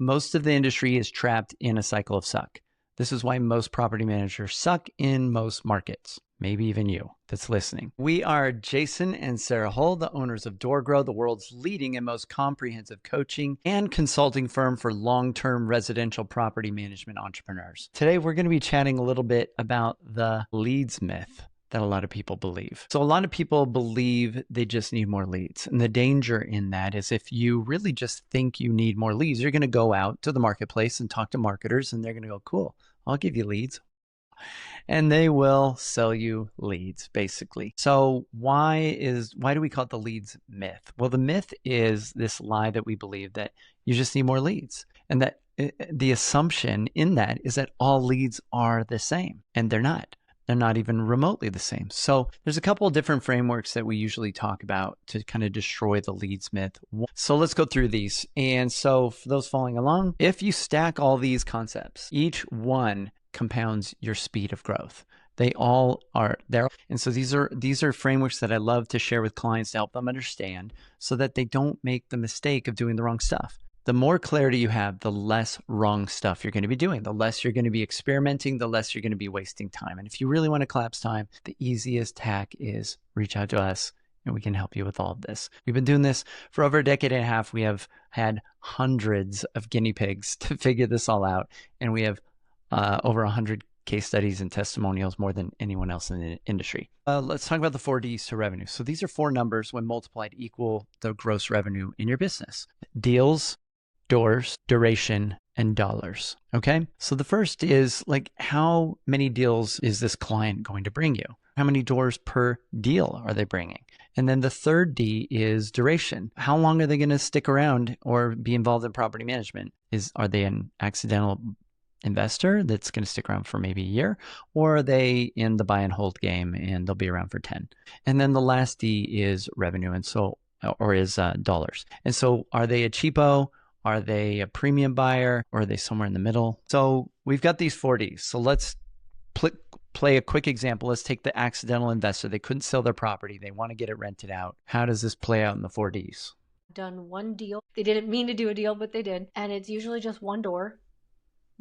Most of the industry is trapped in a cycle of suck. This is why most property managers suck in most markets. Maybe even you that's listening. We are Jason and Sarah Hull, the owners of DoorGrow, the world's leading and most comprehensive coaching and consulting firm for long-term residential property management entrepreneurs. Today, we're going to be chatting a little bit about the leads myth that a lot of people believe. So a lot of people believe they just need more leads. And the danger in that is if you really just think you need more leads, you're going to go out to the marketplace and talk to marketers and they're going to go, cool, I'll give you leads. And they will sell you leads, basically. So why do we call it the leads myth? Well, the myth is this lie that we believe that you just need more leads. And that the assumption in that is that all leads are the same, and they're not. They're not even remotely the same. So there's a couple of different frameworks that we usually talk about to kind of destroy the leads myth. So let's go through these. And so for those following along, if you stack all these concepts, each one compounds your speed of growth. They all are there. And so these are frameworks that I love to share with clients to help them understand so that they don't make the mistake of doing the wrong stuff. The more clarity you have, the less wrong stuff you're going to be doing, the less you're going to be experimenting, the less you're going to be wasting time. And if you really want to collapse time, the easiest hack is reach out to us and we can help you with all of this. We've been doing this for over a decade and a half. We have had hundreds of guinea pigs to figure this all out. And we have over 100 case studies and testimonials, more than anyone else in the industry. Let's talk about the 4 Ds to revenue. So these are 4 numbers when multiplied equal the gross revenue in your business. Deals, doors, duration, and dollars. Okay. So the first is like, how many deals is this client going to bring you? How many doors per deal are they bringing? And then the third D is duration. How long are they going to stick around or be involved in property management? Are they an accidental investor that's going to stick around for maybe a year, or are they in the buy and hold game and they'll be around for 10? And then the last D is revenue. And so, or is dollars. And so are they a cheapo? Are they a premium buyer, or are they somewhere in the middle? So we've got these 4 Ds. So let's play a quick example. Let's take the accidental investor. They couldn't sell their property. They want to get it rented out. How does this play out in the 4 Ds? Done one deal. They didn't mean to do a deal, but they did. And it's usually just one door.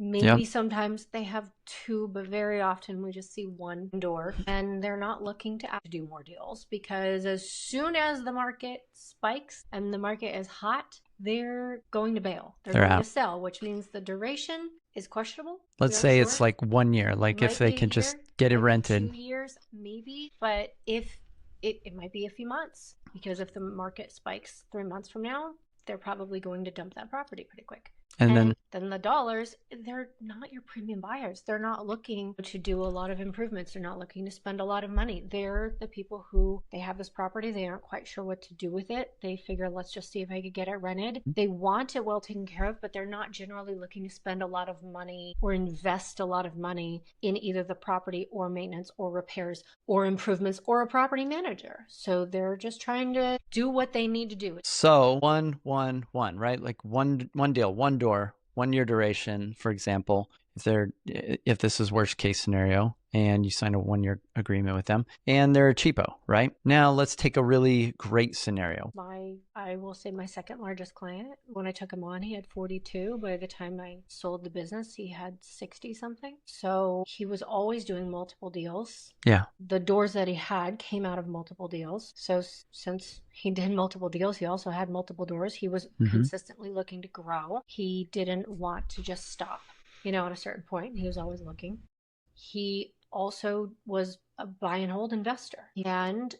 Maybe sometimes they have 2, but very often we just see one door, and they're not looking to do more deals because as soon as the market spikes and the market is hot, they're going to bail. They're going out to sell, which means the duration is questionable. Let's say it's like 1 year, like if they can just get it rented. 2 years, maybe, but if it might be a few months, because if the market spikes 3 months from now, they're probably going to dump that property pretty quick. And then the dollars, they're not your premium buyers. They're not looking to do a lot of improvements. They're not looking to spend a lot of money. They're the people who, they have this property. They aren't quite sure what to do with it. They figure, let's just see if I could get it rented. They want it well taken care of, but they're not generally looking to spend a lot of money or invest a lot of money in either the property or maintenance or repairs or improvements or a property manager. So they're just trying to do what they need to do. So 1, 1, 1, right? Like one deal, one door, 1 year duration, for example, if this is worst case scenario and you sign a 1 year agreement with them and they're a cheapo, right? Now let's take a really great scenario. I will say my second largest client, when I took him on, he had 42. By the time I sold the business, he had 60 something. So he was always doing multiple deals. Yeah. The doors that he had came out of multiple deals. So since he did multiple deals, he also had multiple doors. He was consistently looking to grow. He didn't want to just stop, at a certain point. He was always looking. He also was a buy and hold investor, and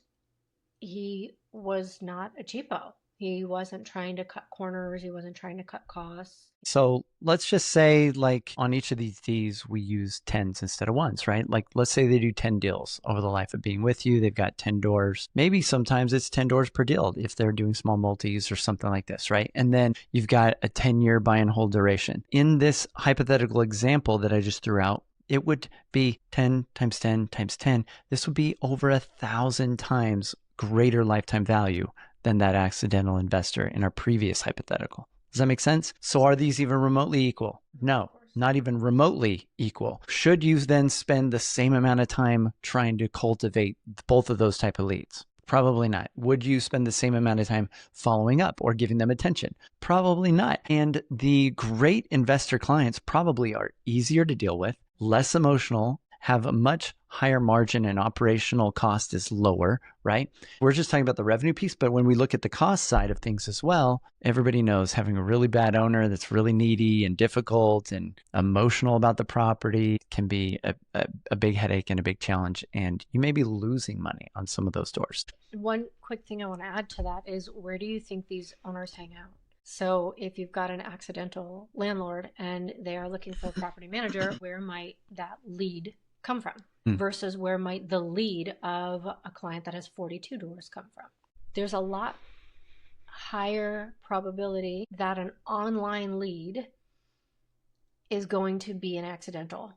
he was not a cheapo. He wasn't trying to cut corners. He wasn't trying to cut costs. So let's just say, like, on each of these Ds, we use 10s instead of 1s, right? Like, let's say they do 10 deals over the life of being with you. They've got 10 doors. Maybe sometimes it's 10 doors per deal if they're doing small multis or something like this, right? And then you've got a 10-year buy and hold duration. In this hypothetical example that I just threw out, it would be 10 times 10 times 10. This would be over 1,000 times greater lifetime value than that accidental investor in our previous hypothetical. Does that make sense? So are these even remotely equal? No, not even remotely equal. Should you then spend the same amount of time trying to cultivate both of those type of leads? Probably not. Would you spend the same amount of time following up or giving them attention? Probably not. And the great investor clients probably are easier to deal with, less emotional, have a much higher margin, and operational cost is lower, right? We're just talking about the revenue piece, but when we look at the cost side of things as well, everybody knows having a really bad owner that's really needy and difficult and emotional about the property can be a big headache and a big challenge, and you may be losing money on some of those doors. One quick thing I want to add to that is, where do you think these owners hang out? So if you've got an accidental landlord and they are looking for a property manager, where might that lead come from versus where might the lead of a client that has 42 doors come from? There's a lot higher probability that an online lead is going to be an accidental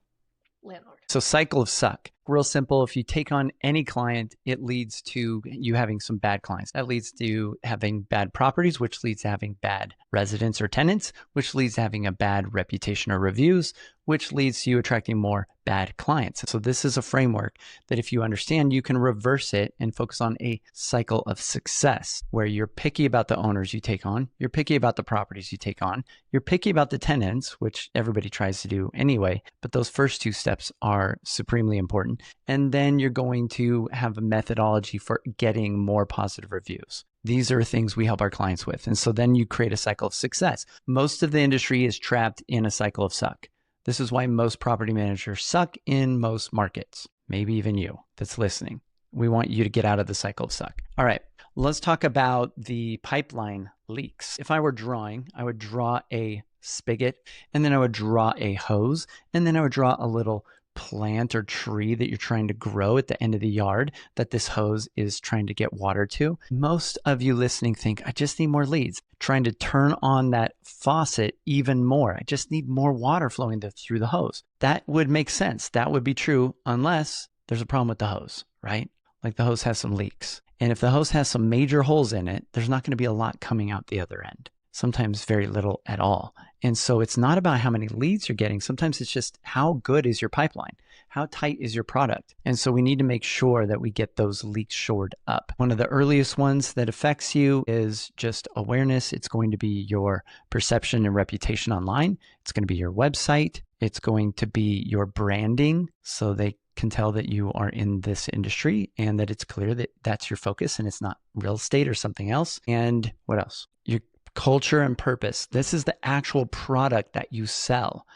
landlord. So cycle of suck. Real simple. If you take on any client, it leads to you having some bad clients. That leads to having bad properties, which leads to having bad residents or tenants, which leads to having a bad reputation or reviews, which leads to you attracting more bad clients. So this is a framework that if you understand, you can reverse it and focus on a cycle of success where you're picky about the owners you take on, you're picky about the properties you take on, you're picky about the tenants, which everybody tries to do anyway, but those first two steps are supremely important. And then you're going to have a methodology for getting more positive reviews. These are things we help our clients with. And so then you create a cycle of success. Most of the industry is trapped in a cycle of suck. This is why most property managers suck in most markets. Maybe even you that's listening. We want you to get out of the cycle of suck. All right, let's talk about the pipeline leaks. If I were drawing, I would draw a spigot, and then I would draw a hose, and then I would draw a little plant or tree that you're trying to grow at the end of the yard that this hose is trying to get water to. Most of you listening think, I just need more leads, trying to turn on that faucet even more. I just need more water flowing through the hose. That would make sense. That would be true unless there's a problem with the hose, right? Like the hose has some leaks. And if the hose has some major holes in it, there's not going to be a lot coming out the other end. Sometimes very little at all. And so it's not about how many leads you're getting. Sometimes it's just how good is your pipeline? How tight is your product? And so we need to make sure that we get those leaks shored up. One of the earliest ones that affects you is just awareness. It's going to be your perception and reputation online. It's going to be your website. It's going to be your branding, so they can tell that you are in this industry and that it's clear that that's your focus and it's not real estate or something else. And what else? Your culture and purpose. This is the actual product that you sell.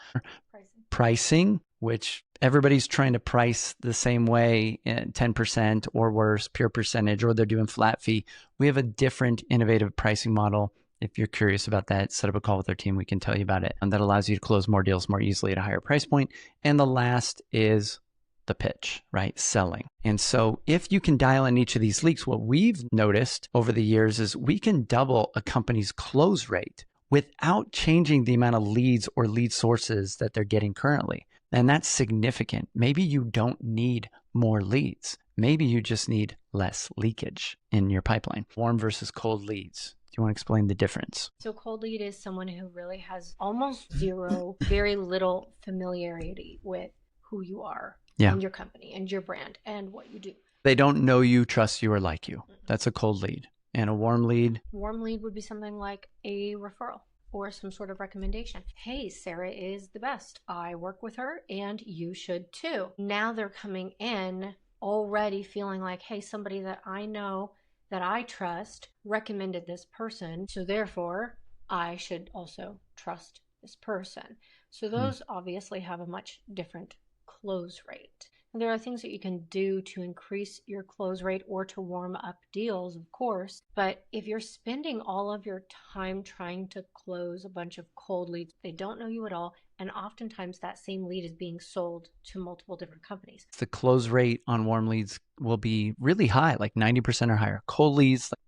Pricing, which everybody's trying to price the same way, 10% or worse, pure percentage, or they're doing flat fee. We have a different innovative pricing model. If you're curious about that, set up a call with our team. We can tell you about it. And that allows you to close more deals more easily at a higher price point. And the last is the pitch, right? Selling. And so if you can dial in each of these leaks, what we've noticed over the years is we can double a company's close rate without changing the amount of leads or lead sources that they're getting currently. And that's significant. Maybe you don't need more leads. Maybe you just need less leakage in your pipeline. Warm versus cold leads. Do you want to explain the difference? So cold lead is someone who really has almost zero, very little familiarity with who you are. Yeah. And your company and your brand and what you do. They don't know you, trust you, or like you. That's a cold lead. And a warm lead? Warm lead would be something like a referral or some sort of recommendation. Hey, Sarah is the best. I work with her and you should too. Now they're coming in already feeling like, hey, somebody that I know, that I trust, recommended this person. So therefore, I should also trust this person. So those obviously have a much different close rate. And there are things that you can do to increase your close rate or to warm up deals, of course. But if you're spending all of your time trying to close a bunch of cold leads, they don't know you at all. And oftentimes that same lead is being sold to multiple different companies. The close rate on warm leads will be really high, like 90% or higher. Cold leads, like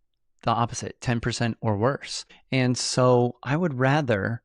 the opposite, 10% or worse. And so I would rather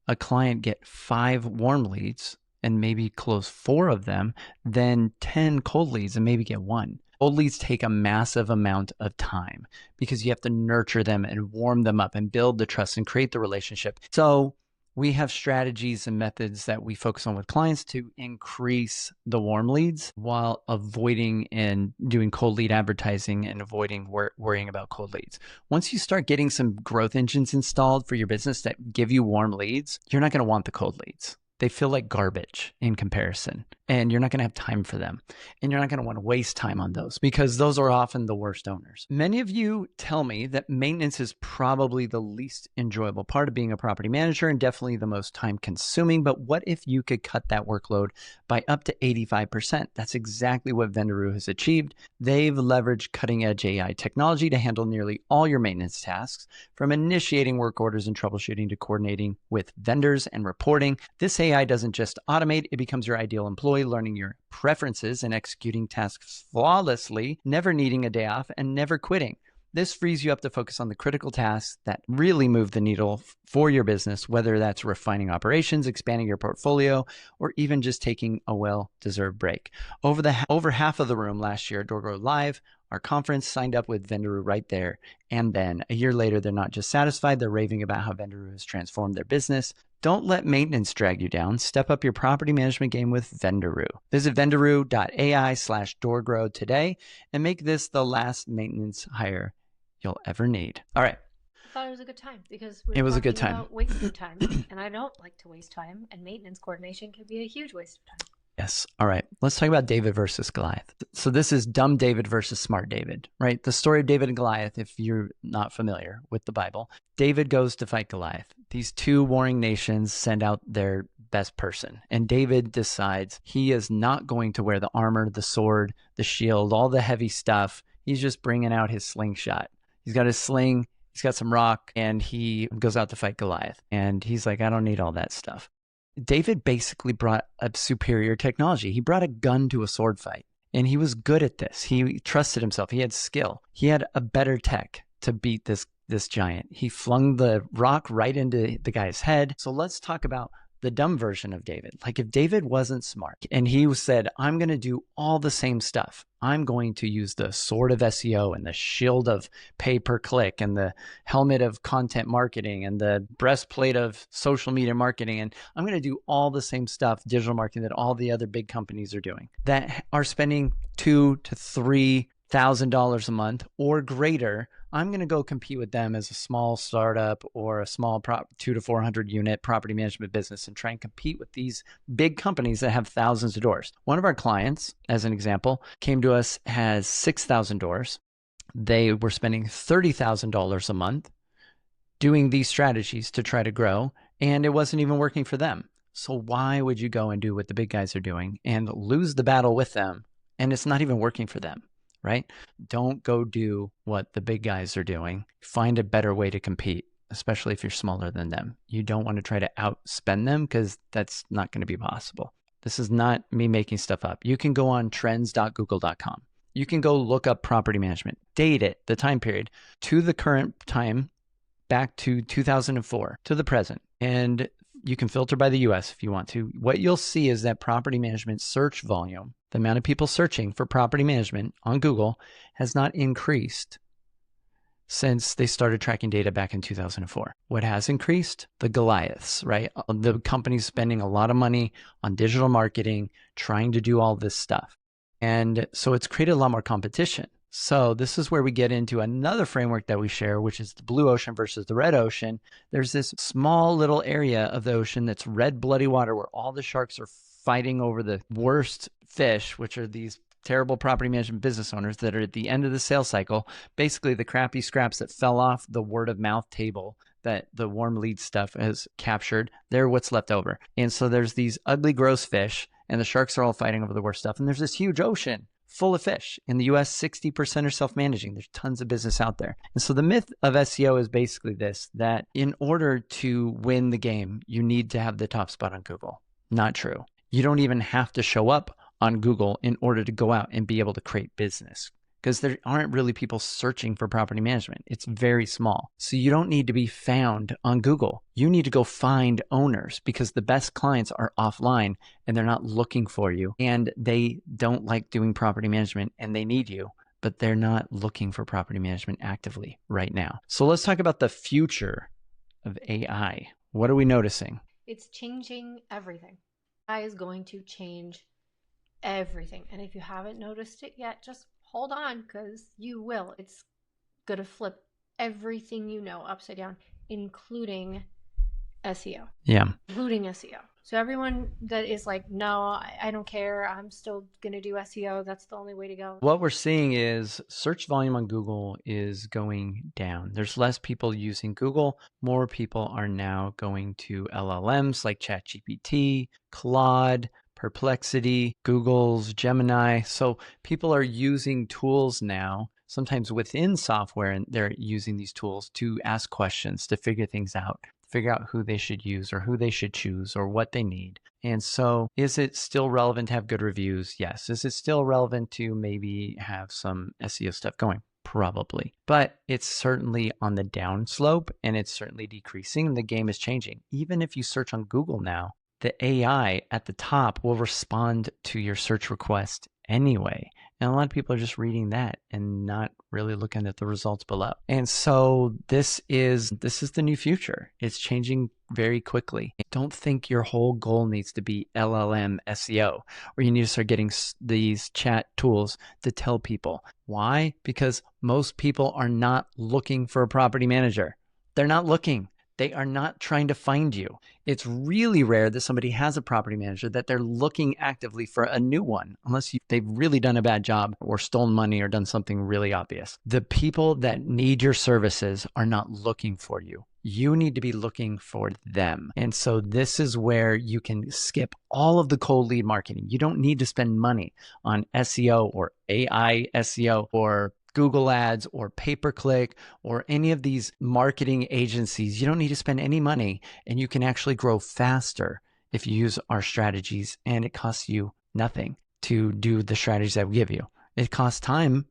a client get 5 warm leads and maybe close 4 of them, then 10 cold leads and maybe get 1. Cold leads take a massive amount of time because you have to nurture them and warm them up and build the trust and create the relationship. So We have strategies and methods that we focus on with clients to increase the warm leads while avoiding and doing cold lead advertising and avoiding worrying about cold leads. Once you start getting some growth engines installed for your business that give you warm leads, you're not going to want the cold leads. They feel like garbage in comparison, and you're not going to have time for them. And you're not going to want to waste time on those because those are often the worst owners. Many of you tell me that maintenance is probably the least enjoyable part of being a property manager and definitely the most time consuming. But what if you could cut that workload by up to 85%? That's exactly what Venderoo has achieved. They've leveraged cutting edge AI technology to handle nearly all your maintenance tasks, from initiating work orders and troubleshooting to coordinating with vendors and reporting. This AI doesn't just automate, it becomes your ideal employee, learning your preferences and executing tasks flawlessly, never needing a day off and never quitting. This frees you up to focus on the critical tasks that really move the needle for your business, whether that's refining operations, expanding your portfolio, or even just taking a well-deserved break. Over half of the room last year at DoorGrow Live, our conference, signed up with Venderoo right there. And then a year later, they're not just satisfied, they're raving about how Venderoo has transformed their business. Don't let maintenance drag you down. Step up your property management game with Venderoo. Visit venderoo.ai/DoorGrow today and make this the last maintenance hire you'll ever need. All right. I thought it was a good time because it was a good time. About wasting time, and I don't like to waste time, and maintenance coordination can be a huge waste of time. Yes. All right. Let's talk about David versus Goliath. So this is dumb David versus smart David, right? The story of David and Goliath, if you're not familiar with the Bible, David goes to fight Goliath. These two warring nations send out their best person, and David decides he is not going to wear the armor, the sword, the shield, all the heavy stuff. He's just bringing out his slingshot. He's got his sling, he's got some rock, and he goes out to fight Goliath. And he's like, I don't need all that stuff. David basically brought a superior technology. He brought a gun to a sword fight, and he was good at this. He trusted himself. He had skill. He had a better tech to beat this giant. He flung the rock right into the guy's head. So let's talk about the dumb version of David. Like if David wasn't smart and he said, I'm going to do all the same stuff. I'm going to use the sword of SEO and the shield of pay per click and the helmet of content marketing and the breastplate of social media marketing. And I'm going to do all the same stuff, digital marketing, that all the other big companies are doing that are spending $2,000 to $3,000 a month or greater. I'm going to go compete with them as a small startup or a small 200 to 400 unit property management business and try and compete with these big companies that have thousands of doors. One of our clients, as an example, came to us, has 6,000 doors. They were spending $30,000 a month doing these strategies to try to grow, and it wasn't even working for them. So why would you go and do what the big guys are doing and lose the battle with them, and it's not even working for them? Right? Don't go do what the big guys are doing. Find a better way to compete, especially if you're smaller than them. You don't want to try to outspend them because that's not going to be possible. This is not me making stuff up. You can go on trends.google.com. You can go look up property management, date it, the time period, to the current time, back to 2004, to the present. And you can filter by the US if you want to. What you'll see is that property management search volume, the amount of people searching for property management on Google, has not increased since they started tracking data back in 2004. What has increased? The Goliaths, right? The companies spending a lot of money on digital marketing, trying to do all this stuff. And so it's created a lot more competition. So this is where we get into another framework that we share, which is the blue ocean versus the red ocean. There's this small little area of the ocean that's red, bloody water where all the sharks are fighting over the worst fish, which are these terrible property management business owners that are at the end of the sales cycle, basically the crappy scraps that fell off the word of mouth table that the warm lead stuff has captured. They're what's left over. And so there's these ugly, gross fish, and the sharks are all fighting over the worst stuff. And there's this huge ocean full of fish. In the US, 60% are self-managing. There's tons of business out there. And so the myth of SEO is basically this, that in order to win the game, you need to have the top spot on Google. Not true. You don't even have to show up on Google in order to go out and be able to create business, because there aren't really people searching for property management. It's very small. So you don't need to be found on Google. You need to go find owners, because the best clients are offline and they're not looking for you, and they don't like doing property management and they need you, but they're not looking for property management actively right now. So let's talk about the future of AI. What are we noticing? It's changing everything. AI is going to change everything. And if you haven't noticed it yet, just hold on, because you will. It's going to flip everything you know upside down, including SEO. Yeah. Including SEO. So everyone that is like, no, I don't care, I'm still going to do SEO, that's the only way to go. What we're seeing is search volume on Google is going down. There's less people using Google. More people are now going to LLMs like ChatGPT, Claude, Perplexity, Google's Gemini. So people are using tools now, sometimes within software, and they're using these tools to ask questions, to figure things out, figure out who they should use or who they should choose or what they need. And so is it still relevant to have good reviews? Yes. Is it still relevant to maybe have some SEO stuff going? Probably. But it's certainly on the down slope, and it's certainly decreasing. The game is changing. Even if you search on Google now, the AI at the top will respond to your search request anyway. And a lot of people are just reading that and not really looking at the results below. And so this is the new future. It's changing very quickly. Don't think your whole goal needs to be LLM SEO, or you need to start getting these chat tools to tell people. Why? Because most people are not looking for a property manager. They're not looking. They are not trying to find you. It's really rare that somebody has a property manager that they're looking actively for a new one, unless they've really done a bad job or stolen money or done something really obvious. The people that need your services are not looking for you. You need to be looking for them. And so this is where you can skip all of the cold lead marketing. You don't need to spend money on SEO or AI SEO or Google ads or pay-per-click or any of these marketing agencies. You don't need to spend any money, and you can actually grow faster if you use our strategies, and it costs you nothing to do the strategies that we give you. It costs time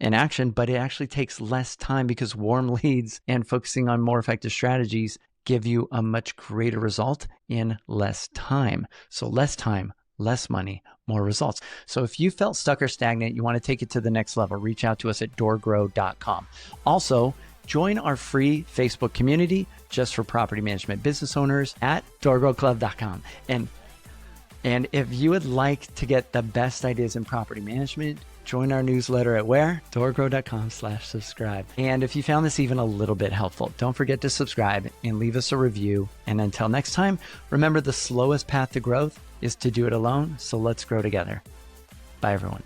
and action, but it actually takes less time because warm leads and focusing on more effective strategies give you a much greater result in less time. So less time, less money, more results. So if you felt stuck or stagnant, you want to take it to the next level, reach out to us at DoorGrow.com. Also, join our free Facebook community just for property management business owners at DoorGrowClub.com. And if you would like to get the best ideas in property management, join our newsletter at where? DoorGrow.com/subscribe. And if you found this even a little bit helpful, don't forget to subscribe and leave us a review. And until next time, remember the slowest path to growth is to do it alone. So let's grow together. Bye, everyone.